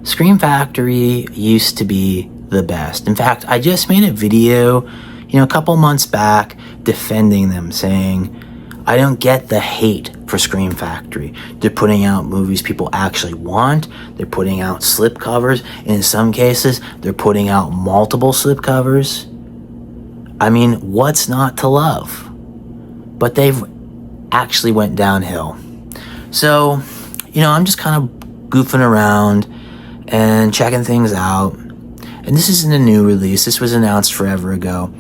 Scream Factory used to be the best. In fact, I just made a video, a couple months back defending them, saying, I don't get the hate for Scream Factory. They're putting out movies people actually want. They're putting out slipcovers. And in some cases, they're putting out multiple slipcovers. I mean, what's not to love? But they've actually went downhill. So, I'm just kind of goofing around and checking things out. And this isn't a new release. This was announced forever ago.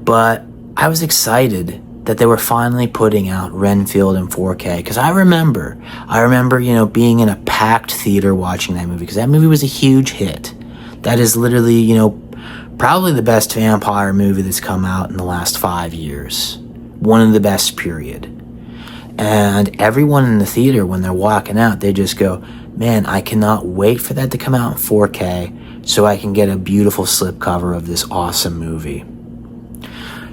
But I was excited that they were finally putting out Renfield in 4K. Because I remember, being in a packed theater watching that movie. Because that movie was a huge hit. That is literally, probably the best vampire movie that's come out in the last 5 years. One of the best, period. And everyone in the theater, when they're walking out, they just go, man, I cannot wait for that to come out in 4K so I can get a beautiful slipcover of this awesome movie.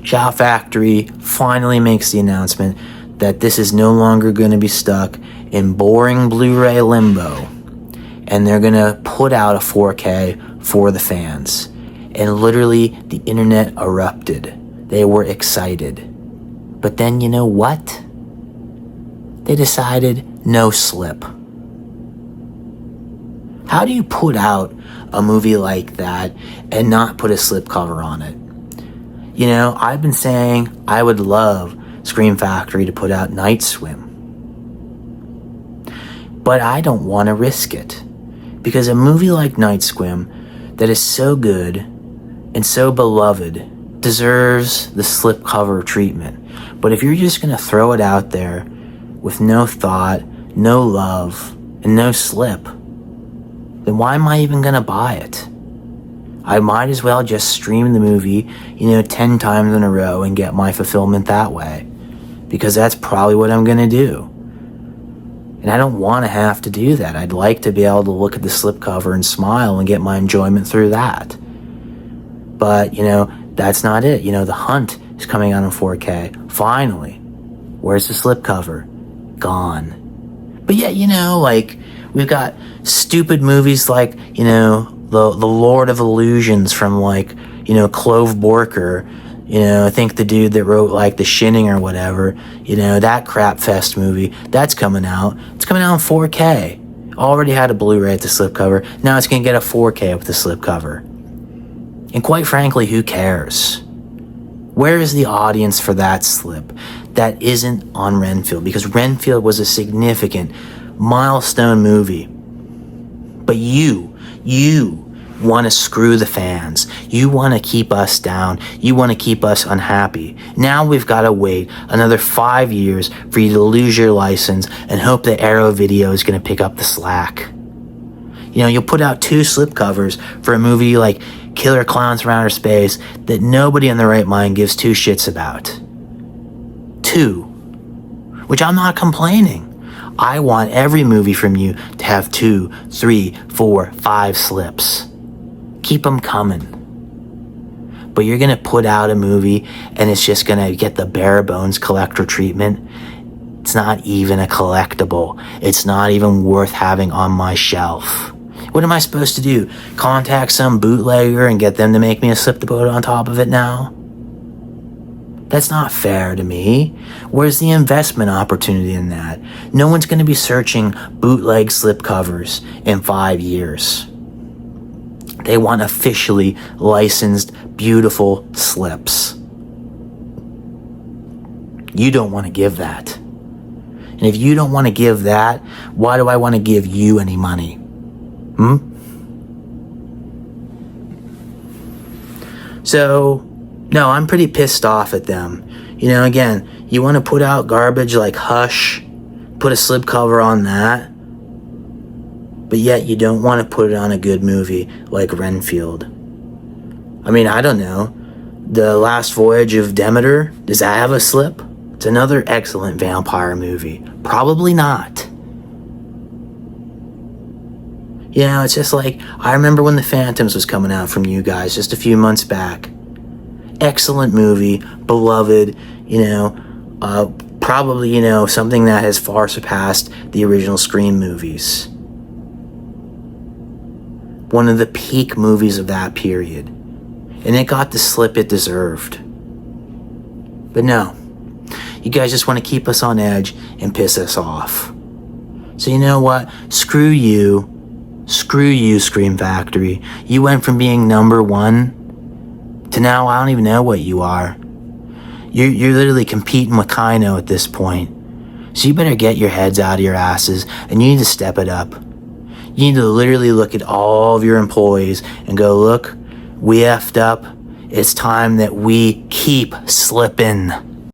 Shout Factory finally makes the announcement that this is no longer going to be stuck in boring Blu-ray limbo. And they're going to put out a 4K for the fans. And literally, the internet erupted. They were excited. But then, you know what? They decided no slip. How do you put out a movie like that and not put a slipcover on it? I've been saying I would love Scream Factory to put out Night Swim. But I don't want to risk it. Because a movie like Night Swim that is so good and so beloved deserves the slipcover treatment. But if you're just going to throw it out there with no thought, no love, and no slip, then why am I even going to buy it? I might as well just stream the movie, 10 times in a row and get my fulfillment that way. Because that's probably what I'm going to do. And I don't want to have to do that. I'd like to be able to look at the slipcover and smile and get my enjoyment through that. But, that's not it. The Hunt is coming out in 4K. Finally. Where's the slipcover? Gone. But yet, we've got stupid movies like, the Lord of Illusions from Clove Borker. I think the dude that wrote The Shining or whatever, that crap fest movie, that's coming out. It's coming out in 4K. Already had a Blu-ray at the slipcover. Now it's going to get a 4K with the slipcover. And quite frankly, who cares? Where is the audience for that slip that isn't on Renfield? Because Renfield was a significant milestone movie. But you want to screw the fans. You want to keep us down. You want to keep us unhappy. Now we've got to wait another 5 years for you to lose your license and hope that Arrow Video is going to pick up the slack. You'll put out 2 slipcovers for a movie like Killer Clowns from Outer Space that nobody in their right mind gives 2 shits about. 2. Which I'm not complaining. I want every movie from you to have 2, 3, 4, 5 slips. Keep them coming. But you're going to put out a movie and it's just going to get the bare bones collector treatment. It's not even a collectible. It's not even worth having on my shelf. What am I supposed to do? Contact some bootlegger and get them to make me a slip to put on top of it now? That's not fair to me. Where's the investment opportunity in that? No one's going to be searching bootleg slipcovers in 5 years. They want officially licensed, beautiful slips. You don't want to give that. And if you don't want to give that, why do I want to give you any money? So, no, I'm pretty pissed off at them. Again, you want to put out garbage like Hush, put a slipcover on that, but yet you don't want to put it on a good movie like Renfield. I don't know. The Last Voyage of Demeter, does that have a slip? It's another excellent vampire movie. Probably not. It's just I remember when The Phantoms was coming out from you guys just a few months back. Excellent movie, beloved, probably, something that has far surpassed the original Scream movies. one of the peak movies of that period. And it got the slip it deserved. But no, you guys just want to keep us on edge and piss us off. So you know what? Screw you, Scream Factory. You went from being number one to now I don't even know what you are. You're literally competing with Kino at this point. So you better get your heads out of your asses and you need to step it up. You need to literally look at all of your employees and go, look, we effed up. It's time that we keep slipping.